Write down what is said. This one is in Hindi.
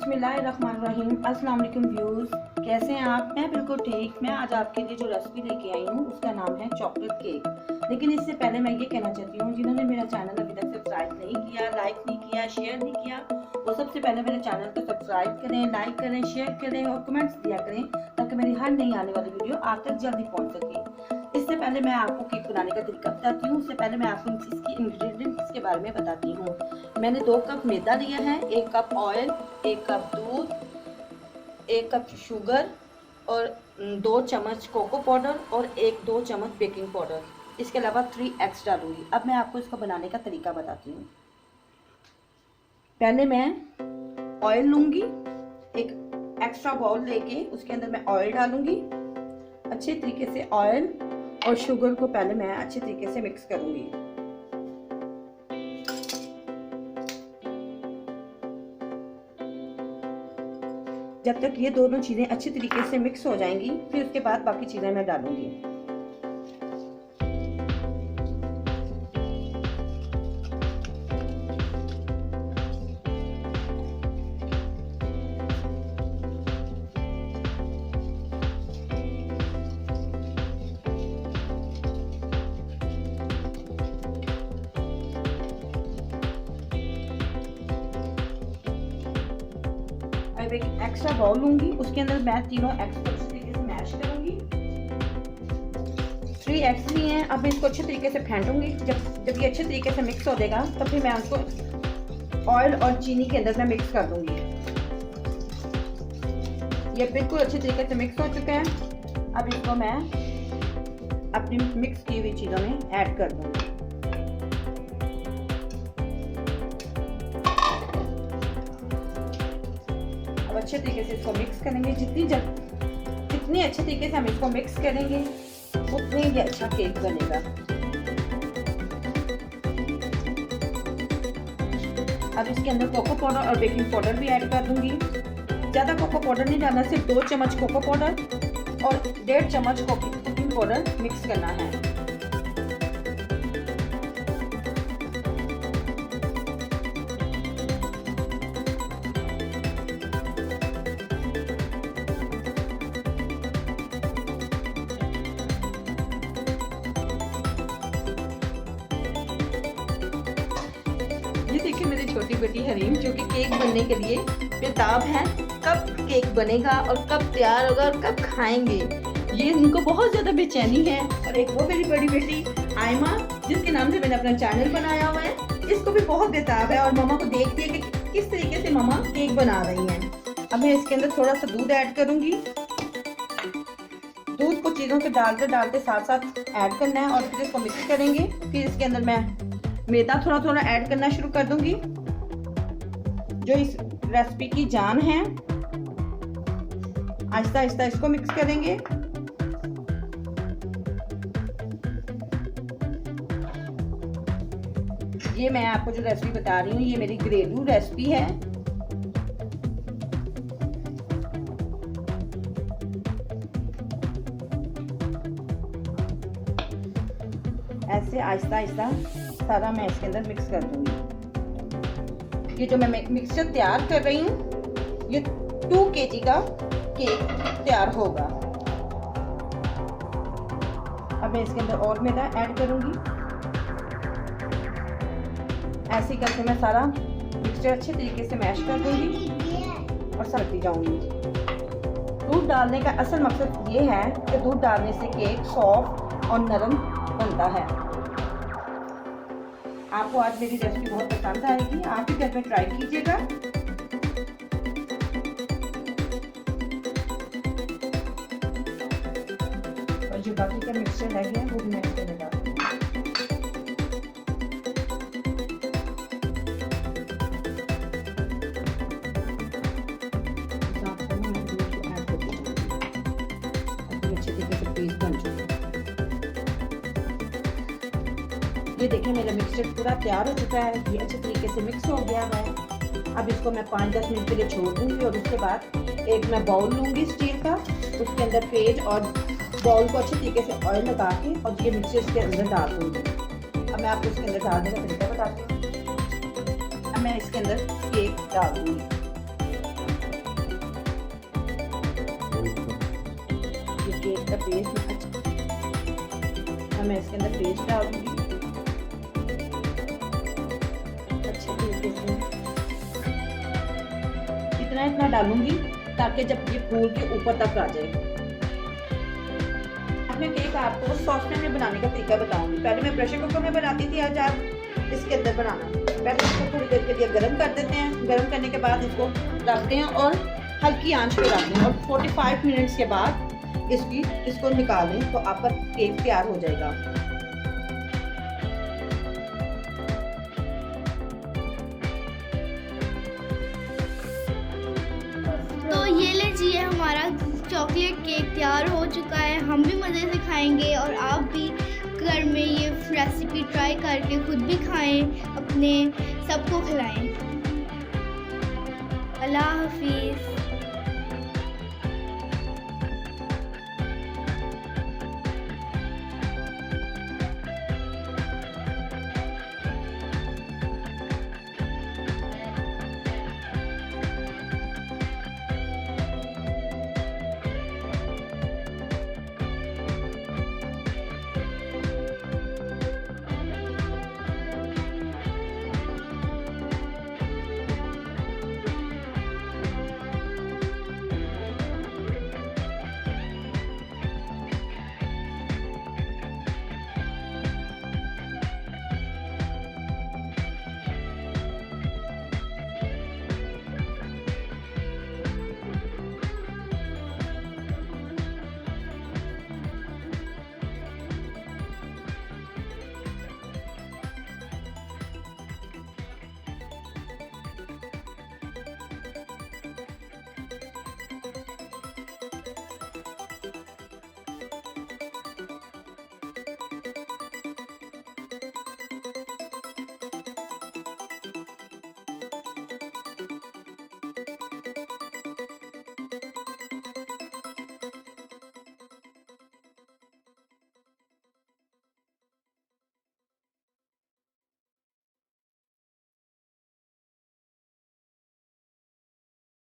बिस्मिल्लाहिर्रहमानिर्रहीम। अस्सलाम वालेकुम व्यूज़, कैसे हैं आप? मैं बिल्कुल ठीक। मैं आज आपके लिए जो रेसिपी लेके आई हूँ उसका नाम है चॉकलेट केक। लेकिन इससे पहले मैं ये कहना चाहती हूँ, जिन्होंने मेरा चैनल अभी तक सब्सक्राइब नहीं किया, लाइक नहीं किया, शेयर नहीं किया, वो सबसे पहले मेरे चैनल को सब्सक्राइब करें, लाइक करें, शेयर करें और कमेंट्स दिया करें ताकि मेरी हर नई आने वाली वीडियो आप तक जल्दी पहुँच सके। इससे पहले मैं आपको केक बनाने का तरीका बताती हूँ। उससे पहले मैं आपको इसकी इंग्रेडिएंट्स के बारे में बताती हूँ। मैंने 2 कप मैदा लिया है, 1 कप ऑयल, 1 कप दूध, 1 कप शुगर और 2 चम्मच कोको पाउडर और 1-2 चम्मच बेकिंग पाउडर। इसके अलावा 3 एग्स डालूंगी। अब मैं आपको इसका बनाने का तरीका बताती हूँ। पहले मैं ऑयल लूँगी, एक एक्स्ट्रा बाउल लेके उसके अंदर मैं ऑयल डालूँगी। अच्छे तरीके से ऑयल और शुगर को पहले मैं अच्छे तरीके से मिक्स करूँगी। जब तक ये दोनों चीज़ें अच्छी तरीके से मिक्स हो जाएंगी, फिर उसके बाद बाकी चीज़ें मैं डालूंगी। अब एक एक्स्ट्रा बाउल लूंगी, उसके अंदर मैं तीनों एग्स को अच्छे तरीके से मैश करूंगी। 3 एग्स लिए हैं। अब मैं इसको अच्छे तरीके से फेंटूंगी। जब ये अच्छे तरीके से मिक्स हो जाएगा तब फिर मैं उसको ऑयल और चीनी के अंदर मैं मिक्स कर दूंगी। ये बिल्कुल अच्छे तरीके से मिक्स हो चुका है। अब इसको मैं अपनी मिक्स की हुई चीज़ों में ऐड कर दूंगी। अच्छे तरीके से इसको मिक्स करेंगे। जितनी अच्छे तरीके से हम इसको मिक्स करेंगे उतनी ही अच्छा केक बनेगा। अब इसके अंदर कोको पाउडर और बेकिंग पाउडर भी ऐड कर दूंगी। ज़्यादा कोको पाउडर नहीं डालना, सिर्फ 2 चम्मच कोको पाउडर और 1.5 चम्मच बेकिंग पाउडर मिक्स करना है। ये देखिए मेरी छोटी बेटी हरीम, जो कि केक बनने के लिए बेताब है। कब केक बनेगा और कब तैयार होगा और कब खाएंगे, ये इनको बहुत ज़्यादा बेचैनी है। और एक वो मेरी बड़ी बेटी आयमा, जिसके नाम से मैंने अपना चैनल बनाया हुआ है, इसको भी बहुत बेताब है और मम्मा को देखती है कि किस तरीके से मम्मा केक बना रही हैं। अब मैं इसके अंदर थोड़ा सा दूध ऐड करूँगी। दूध को चीज़ों के डालते डालते साथ साथ ऐड करना है और फिर इसको मिक्स करेंगे। फिर इसके अंदर मैं मैदा थोड़ा थोड़ा ऐड करना शुरू कर दूंगी, जो इस रेसिपी की जान है। आहिस्ता आहिस्ता इसको मिक्स करेंगे। ये मैं आपको जो रेसिपी बता रही हूँ, ये मेरी घरेलू रेसिपी है। ऐसे आहिस्ता आहिस्ता सारा मैं इसके अंदर मिक्स कर दूंगी। ये जो मैं मिक्सचर तैयार कर रही हूँ, ये 2 kg का केक तैयार होगा। अब मैं इसके अंदर और मैदा ऐड करूंगी। ऐसे करके मैं सारा मिक्सचर अच्छे तरीके से मैश कर दूंगी और सरकती जाऊंगी। दूध डालने का असल मकसद ये है कि दूध डालने से केक सॉफ्ट और नरम बनता है। आपको आज मेरी रेसिपी बहुत पसंद आएगी, आप भी घर में ट्राई कीजिएगा। और जो बाकी का मिक्सचर रह गया वो भी मैं इसमें डाल दूंगी। अच्छे तरीके से पेस्ट बन चुका है। ये देखिए मेरा मिक्सचर पूरा तैयार हो चुका है। ये अच्छे तरीके से मिक्स हो गया है। अब इसको मैं 5-10 मिनट के लिए छोड़ दूंगी और उसके बाद एक मैं बाउल लूंगी स्टील का, उसके अंदर पेज और बाउल को अच्छे तरीके से ऑयल लगा के और ये मिक्सचर इसके अंदर डाल दूंगी। अब मैं आपको इसके अंदर डालने का तरीका बताती हूँ। अब मैं इसके अंदर केक डाल दूंगी। इसका पेस्ट मैं इसके अंदर पेस्ट डाल दूँगी अच्छे तरीके से। इतना डालूंगी ताकि जब ये फूल के ऊपर तक आ जाए। अब मैं केक आपको सॉसपैन में बनाने का तरीका बताऊंगी। पहले मैं प्रेशर कुकर में बनाती थी, आज आप इसके अंदर बनाना। पहले इसको थोड़ी देर के लिए गर्म कर देते हैं। गर्म करने के बाद इसको रखते हैं और हल्की आंच पे रखते हैं और 45 मिनट्स के बाद इसको निकालें तो आपका केक तैयार हो जाएगा। तो ये लीजिए, हमारा चॉकलेट केक तैयार हो चुका है। हम भी मज़े से खाएंगे और आप भी घर में ये रेसिपी ट्राई करके खुद भी खाएं, अपने सबको खिलाएं। अल्लाह हाफिज़।